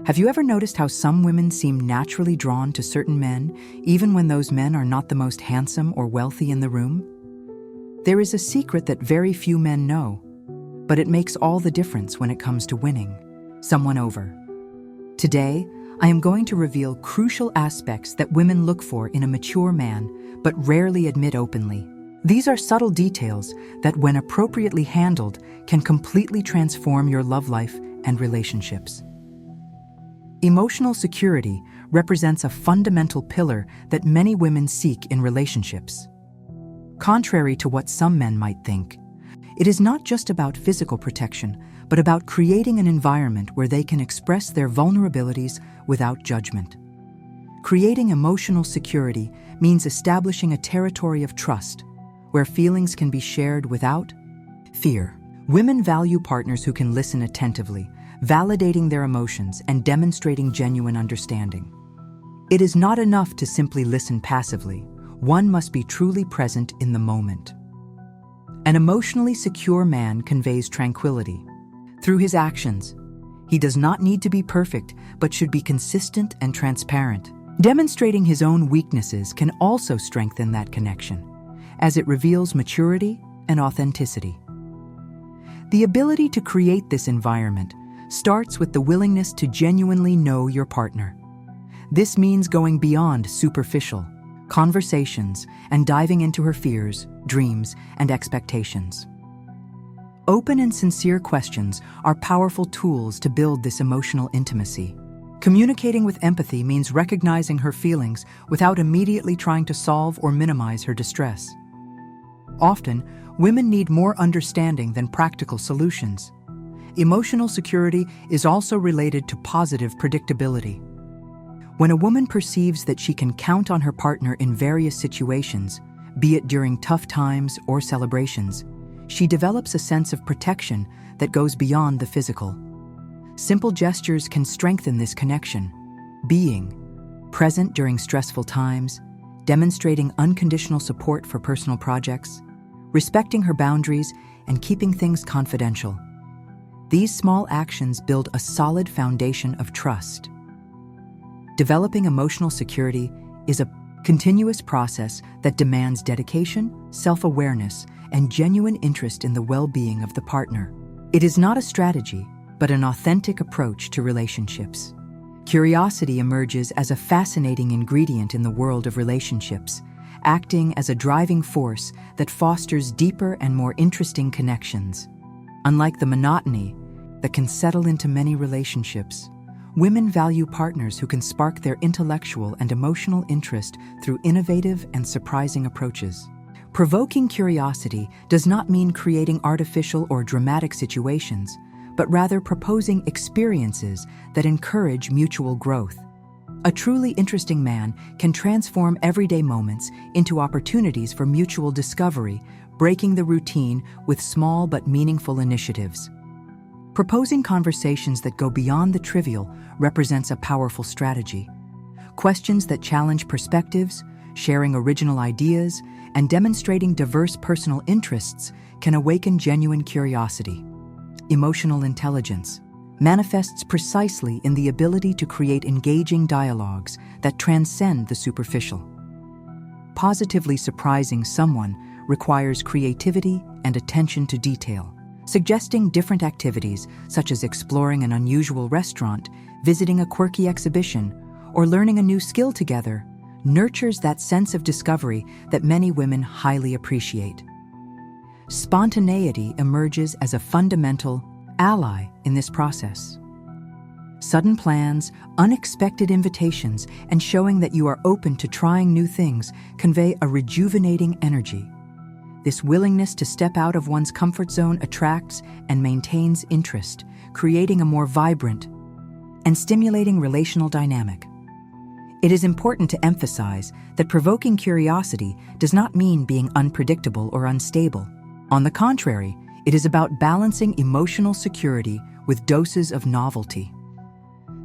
Have you ever noticed how some women seem naturally drawn to certain men, even when those men are not the most handsome or wealthy in the room? There is a secret that very few men know, but it makes all the difference when it comes to winning someone over. Today, I am going to reveal crucial aspects that women look for in a mature man, but rarely admit openly. These are subtle details that, when appropriately handled, can completely transform your love life and relationships. Emotional security represents a fundamental pillar that many women seek in relationships. Contrary to what some men might think, it is not just about physical protection, but about creating an environment where they can express their vulnerabilities without judgment. Creating emotional security means establishing a territory of trust, where feelings can be shared without fear. Women value partners who can listen attentively, validating their emotions and demonstrating genuine understanding. It is not enough to simply listen passively. One must be truly present in the moment. An emotionally secure man conveys tranquility through his actions. He does not need to be perfect, but should be consistent and transparent. Demonstrating his own weaknesses can also strengthen that connection, as it reveals maturity and authenticity. The ability to create this environment starts with the willingness to genuinely know your partner. This means going beyond superficial conversations and diving into her fears, dreams, and expectations. Open and sincere questions are powerful tools to build this emotional intimacy. Communicating with empathy means recognizing her feelings without immediately trying to solve or minimize her distress. Often, women need more understanding than practical solutions. Emotional security is also related to positive predictability. When a woman perceives that she can count on her partner in various situations, be it during tough times or celebrations, she develops a sense of protection that goes beyond the physical. Simple gestures can strengthen this connection. Being present during stressful times, demonstrating unconditional support for personal projects, respecting her boundaries, and keeping things confidential. These small actions build a solid foundation of trust. Developing emotional security is a continuous process that demands dedication, self-awareness, and genuine interest in the well-being of the partner. It is not a strategy, but an authentic approach to relationships. Curiosity emerges as a fascinating ingredient in the world of relationships, acting as a driving force that fosters deeper and more interesting connections. Unlike the monotony that can settle into many relationships, women value partners who can spark their intellectual and emotional interest through innovative and surprising approaches. Provoking curiosity does not mean creating artificial or dramatic situations, but rather proposing experiences that encourage mutual growth. A truly interesting man can transform everyday moments into opportunities for mutual discovery, breaking the routine with small but meaningful initiatives. Proposing conversations that go beyond the trivial represents a powerful strategy. Questions that challenge perspectives, sharing original ideas, and demonstrating diverse personal interests can awaken genuine curiosity. Emotional intelligence manifests precisely in the ability to create engaging dialogues that transcend the superficial. Positively surprising someone requires creativity and attention to detail. Suggesting different activities, such as exploring an unusual restaurant, visiting a quirky exhibition, or learning a new skill together, nurtures that sense of discovery that many women highly appreciate. Spontaneity emerges as a fundamental ally in this process. Sudden plans, unexpected invitations, and showing that you are open to trying new things convey a rejuvenating energy. This willingness to step out of one's comfort zone attracts and maintains interest, creating a more vibrant and stimulating relational dynamic. It is important to emphasize that provoking curiosity does not mean being unpredictable or unstable. On the contrary, it is about balancing emotional security with doses of novelty.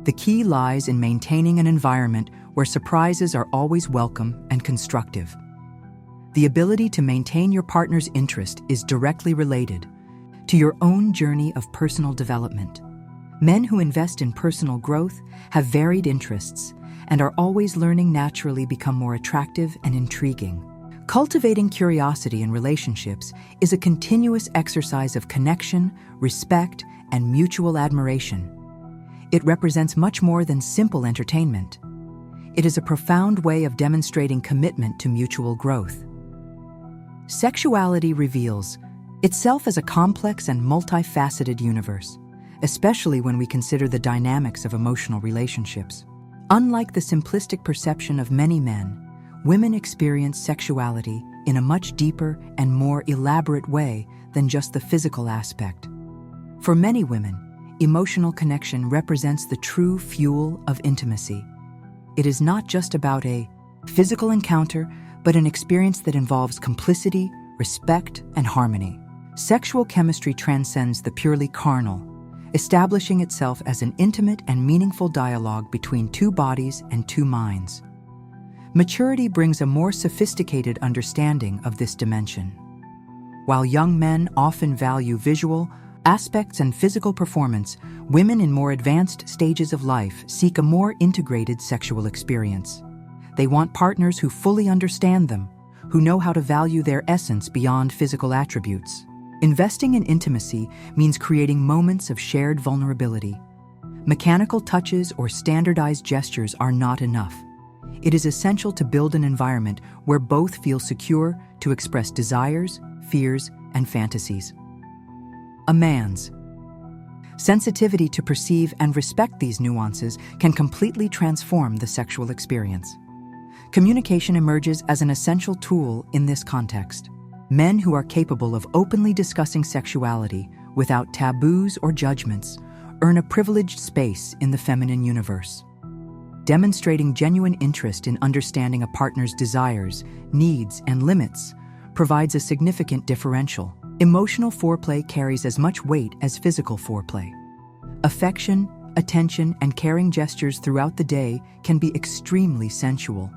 The key lies in maintaining an environment where surprises are always welcome and constructive. The ability to maintain your partner's interest is directly related to your own journey of personal development. Men who invest in personal growth have varied interests and are always learning naturally become more attractive and intriguing. Cultivating curiosity in relationships is a continuous exercise of connection, respect, and mutual admiration. It represents much more than simple entertainment. It is a profound way of demonstrating commitment to mutual growth. Sexuality reveals itself as a complex and multifaceted universe, especially when we consider the dynamics of emotional relationships. Unlike the simplistic perception of many men, women experience sexuality in a much deeper and more elaborate way than just the physical aspect. For many women, emotional connection represents the true fuel of intimacy. It is not just about a physical encounter, but an experience that involves complicity, respect, and harmony. Sexual chemistry transcends the purely carnal, establishing itself as an intimate and meaningful dialogue between two bodies and two minds. Maturity brings a more sophisticated understanding of this dimension. While young men often value visual aspects and physical performance, women in more advanced stages of life seek a more integrated sexual experience. They want partners who fully understand them, who know how to value their essence beyond physical attributes. Investing in intimacy means creating moments of shared vulnerability. Mechanical touches or standardized gestures are not enough. It is essential to build an environment where both feel secure to express desires, fears, and fantasies. A man's sensitivity to perceive and respect these nuances can completely transform the sexual experience. Communication emerges as an essential tool in this context. Men who are capable of openly discussing sexuality without taboos or judgments earn a privileged space in the feminine universe. Demonstrating genuine interest in understanding a partner's desires, needs, and limits provides a significant differential. Emotional foreplay carries as much weight as physical foreplay. Affection, attention, and caring gestures throughout the day can be extremely sensual.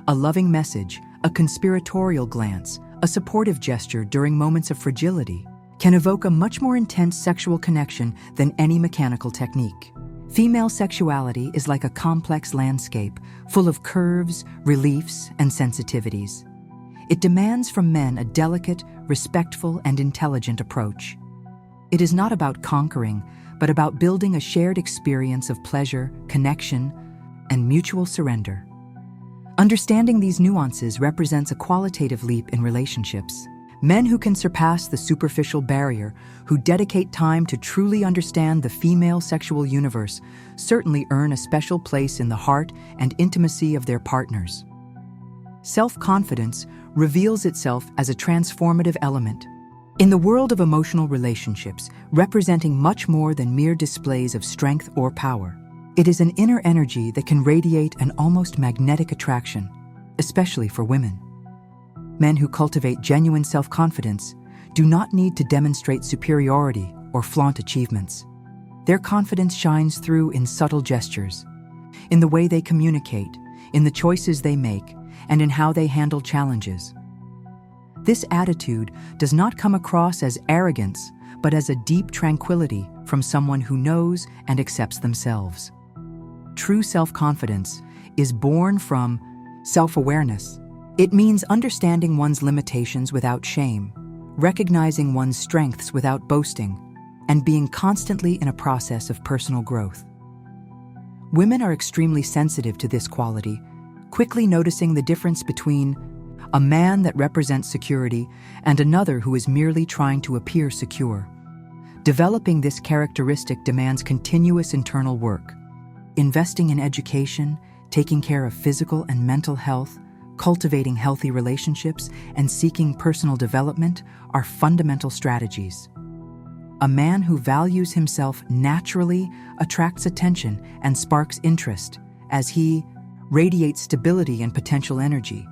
A loving message, a conspiratorial glance, a supportive gesture during moments of fragility can evoke a much more intense sexual connection than any mechanical technique. Female sexuality is like a complex landscape full of curves, reliefs, and sensitivities. It demands from men a delicate, respectful, and intelligent approach. It is not about conquering, but about building a shared experience of pleasure, connection, and mutual surrender. Understanding these nuances represents a qualitative leap in relationships. Men who can surpass the superficial barrier, who dedicate time to truly understand the female sexual universe, certainly earn a special place in the heart and intimacy of their partners. Self-confidence reveals itself as a transformative element. In the world of emotional relationships, representing much more than mere displays of strength or power, it is an inner energy that can radiate an almost magnetic attraction, especially for women. Men who cultivate genuine self-confidence do not need to demonstrate superiority or flaunt achievements. Their confidence shines through in subtle gestures, in the way they communicate, in the choices they make, and in how they handle challenges. This attitude does not come across as arrogance, but as a deep tranquility from someone who knows and accepts themselves. True self-confidence is born from self-awareness. It means understanding one's limitations without shame, recognizing one's strengths without boasting, and being constantly in a process of personal growth. Women are extremely sensitive to this quality, quickly noticing the difference between a man that represents security and another who is merely trying to appear secure. Developing this characteristic demands continuous internal work. Investing in education, taking care of physical and mental health, cultivating healthy relationships, and seeking personal development are fundamental strategies. A man who values himself naturally attracts attention and sparks interest as he radiates stability and potential energy.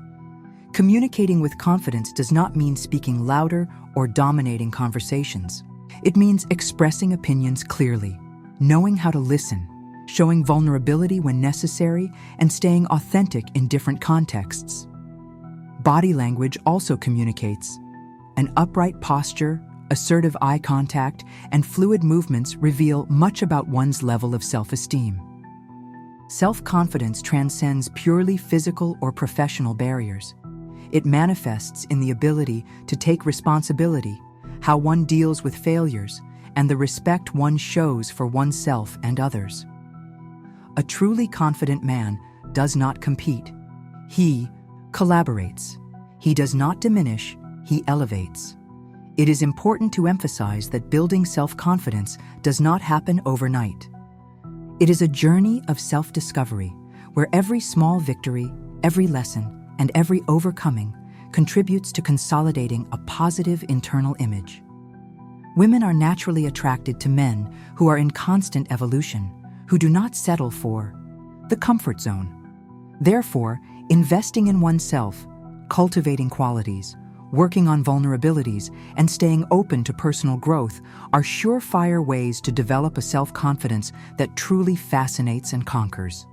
Communicating with confidence does not mean speaking louder or dominating conversations. It means expressing opinions clearly, knowing how to listen, showing vulnerability when necessary, and staying authentic in different contexts. Body language also communicates. An upright posture, Assertive eye contact and fluid movements reveal much about one's level of self-esteem. Self-confidence transcends purely physical or professional barriers. It manifests in the ability to take responsibility, how one deals with failures, and the respect one shows for oneself and others. A truly confident man does not compete. He collaborates. He does not diminish, he elevates. It is important to emphasize that building self-confidence does not happen overnight. It is a journey of self-discovery, where every small victory, every lesson, and every overcoming contributes to consolidating a positive internal image. Women are naturally attracted to men who are in constant evolution, who do not settle for the comfort zone. Therefore, investing in oneself, cultivating qualities, working on vulnerabilities, and staying open to personal growth are surefire ways to develop a self-confidence that truly fascinates and conquers.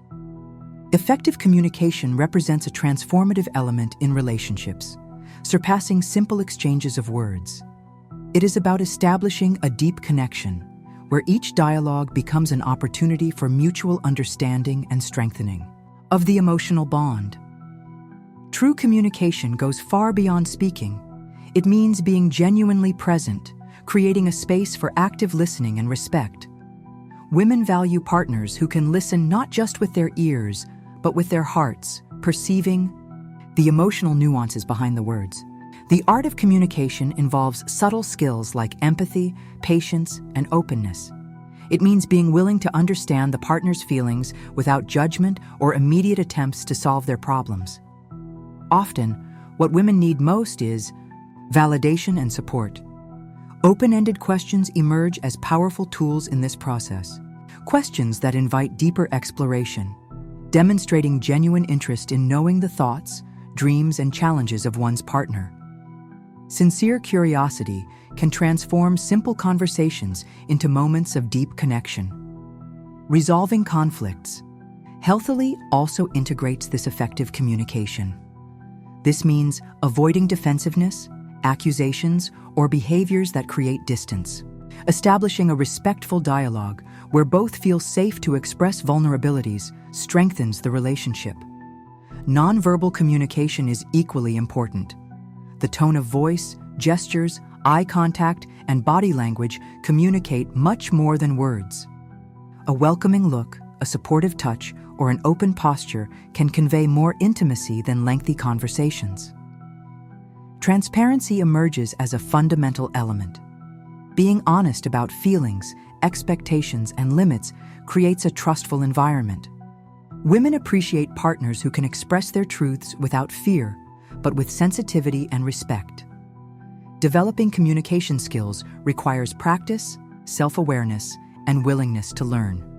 Effective communication represents a transformative element in relationships, surpassing simple exchanges of words. It is about establishing a deep connection, where each dialogue becomes an opportunity for mutual understanding and strengthening of the emotional bond. True communication goes far beyond speaking. It means being genuinely present, creating a space for active listening and respect. Women value partners who can listen not just with their ears, but with their hearts, perceiving the emotional nuances behind the words. The art of communication involves subtle skills like empathy, patience, and openness. It means being willing to understand the partner's feelings without judgment or immediate attempts to solve their problems. Often, what women need most is validation and support. Open-ended questions emerge as powerful tools in this process. Questions that invite deeper exploration, demonstrating genuine interest in knowing the thoughts, dreams, and challenges of one's partner. Sincere curiosity can transform simple conversations into moments of deep connection. Resolving conflicts healthily also integrates this effective communication. This means avoiding defensiveness, accusations, or behaviors that create distance. Establishing a respectful dialogue where both feel safe to express vulnerabilities strengthens the relationship. Nonverbal communication is equally important. The tone of voice, gestures, eye contact, and body language communicate much more than words. A welcoming look, a supportive touch, or an open posture can convey more intimacy than lengthy conversations. Transparency emerges as a fundamental element. Being honest about feelings, expectations, and limits creates a trustful environment. Women appreciate partners who can express their truths without fear, but with sensitivity and respect. Developing communication skills requires practice, self-awareness, and willingness to learn.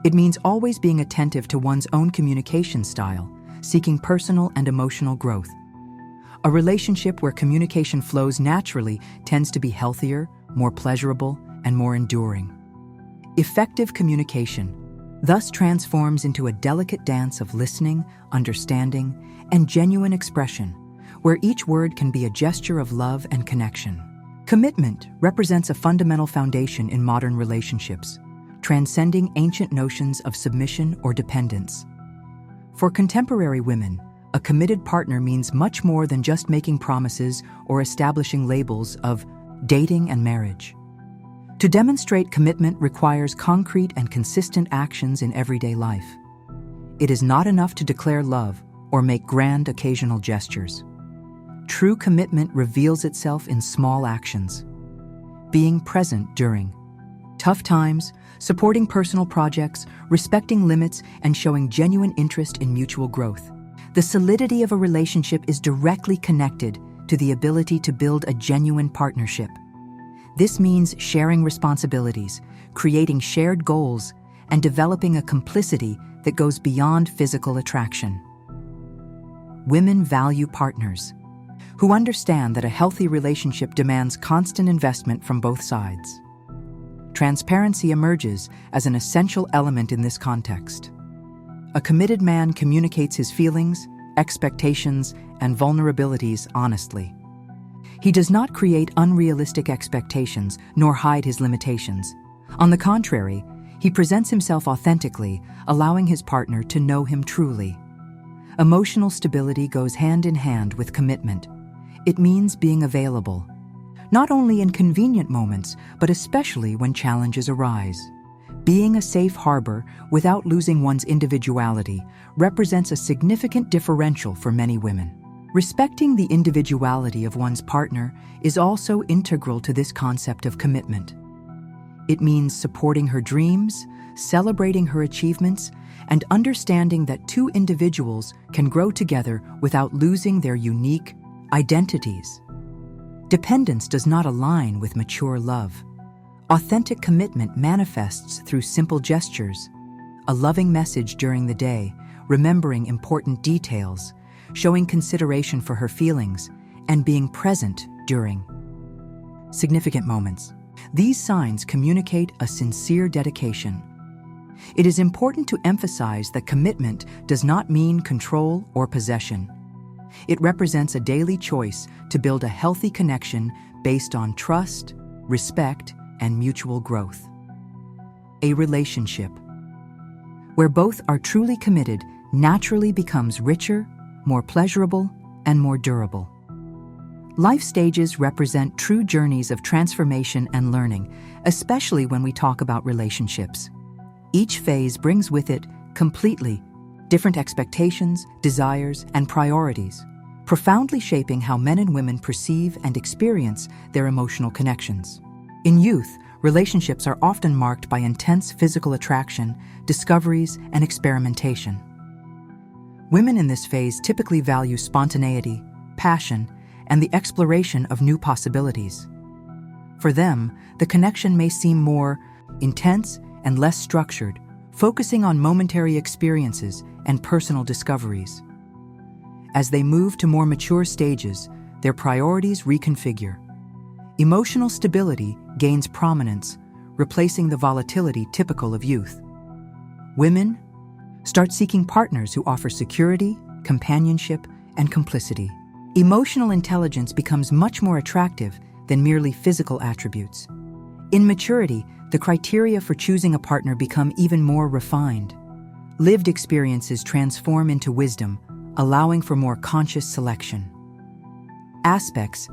It means always being attentive to one's own communication style, seeking personal and emotional growth. A relationship where communication flows naturally tends to be healthier, more pleasurable, and more enduring. Effective communication thus transforms into a delicate dance of listening, understanding, and genuine expression, where each word can be a gesture of love and connection. Commitment represents a fundamental foundation in modern relationships, transcending ancient notions of submission or dependence. For contemporary women, a committed partner means much more than just making promises or establishing labels of dating and marriage. To demonstrate commitment requires concrete and consistent actions in everyday life. It is not enough to declare love or make grand occasional gestures. True commitment reveals itself in small actions. Being present during tough times, supporting personal projects, respecting limits, and showing genuine interest in mutual growth. The solidity of a relationship is directly connected to the ability to build a genuine partnership. This means sharing responsibilities, creating shared goals, and developing a complicity that goes beyond physical attraction. Women value partners who understand that a healthy relationship demands constant investment from both sides. Transparency emerges as an essential element in this context. A committed man communicates his feelings, expectations, and vulnerabilities honestly. He does not create unrealistic expectations nor hide his limitations. On the contrary, he presents himself authentically, allowing his partner to know him truly. Emotional stability goes hand in hand with commitment. It means being available, not only in convenient moments, but especially when challenges arise. Being a safe harbor without losing one's individuality represents a significant differential for many women. Respecting the individuality of one's partner is also integral to this concept of commitment. It means supporting her dreams, celebrating her achievements, and understanding that two individuals can grow together without losing their unique identities. Dependence does not align with mature love. Authentic commitment manifests through simple gestures, a loving message during the day, remembering important details, showing consideration for her feelings, and being present during significant moments. These signs communicate a sincere dedication. It is important to emphasize that commitment does not mean control or possession. It represents a daily choice to build a healthy connection based on trust, respect, and mutual growth. A relationship where both are truly committed naturally becomes richer, more pleasurable, and more durable. Life stages represent true journeys of transformation and learning, especially when we talk about relationships. Each phase brings with it completely different expectations, desires, and priorities, profoundly shaping how men and women perceive and experience their emotional connections. In youth, relationships are often marked by intense physical attraction, discoveries, and experimentation. Women in this phase typically value spontaneity, passion, and the exploration of new possibilities. For them, the connection may seem more intense and less structured, focusing on momentary experiences and personal discoveries. As they move to more mature stages, their priorities reconfigure. Emotional stability gains prominence, replacing the volatility typical of youth. Women start seeking partners who offer security, companionship, and complicity. Emotional intelligence becomes much more attractive than merely physical attributes. In maturity, the criteria for choosing a partner become even more refined. Lived experiences transform into wisdom, allowing for more conscious selection. Aspects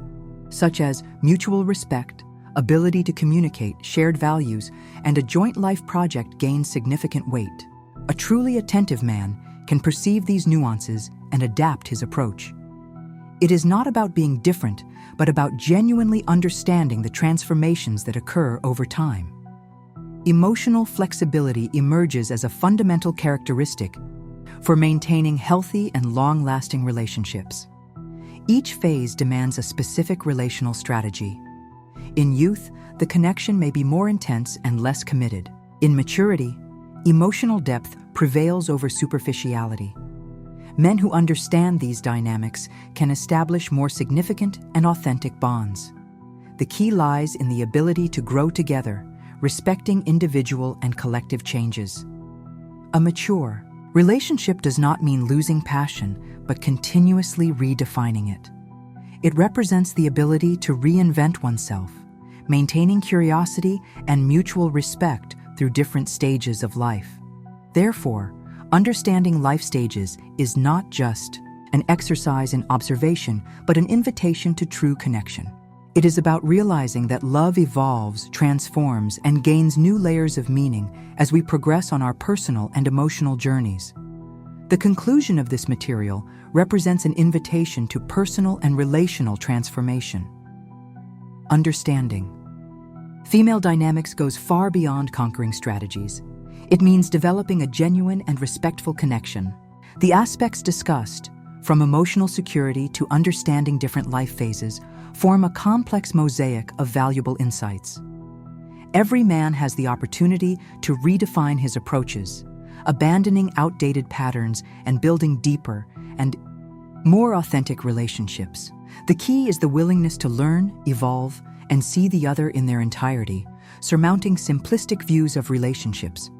such as mutual respect, ability to communicate, shared values, and a joint life project gain significant weight. A truly attentive man can perceive these nuances and adapt his approach. It is not about being different, but about genuinely understanding the transformations that occur over time. Emotional flexibility emerges as a fundamental characteristic for maintaining healthy and long-lasting relationships. Each phase demands a specific relational strategy. In youth, the connection may be more intense and less committed. In maturity, emotional depth prevails over superficiality. Men who understand these dynamics can establish more significant and authentic bonds. The key lies in the ability to grow together, respecting individual and collective changes. A mature relationship does not mean losing passion, but continuously redefining it. It represents the ability to reinvent oneself, maintaining curiosity and mutual respect through different stages of life. Therefore, understanding life stages is not just an exercise in observation, but an invitation to true connection. It is about realizing that love evolves, transforms, and gains new layers of meaning as we progress on our personal and emotional journeys. The conclusion of this material represents an invitation to personal and relational transformation. Understanding female dynamics goes far beyond conquering strategies. It means developing a genuine and respectful connection. The aspects discussed, from emotional security to understanding different life phases, form a complex mosaic of valuable insights. Every man has the opportunity to redefine his approaches, abandoning outdated patterns and building deeper and more authentic relationships. The key is the willingness to learn, evolve, and see the other in their entirety, surmounting simplistic views of relationships.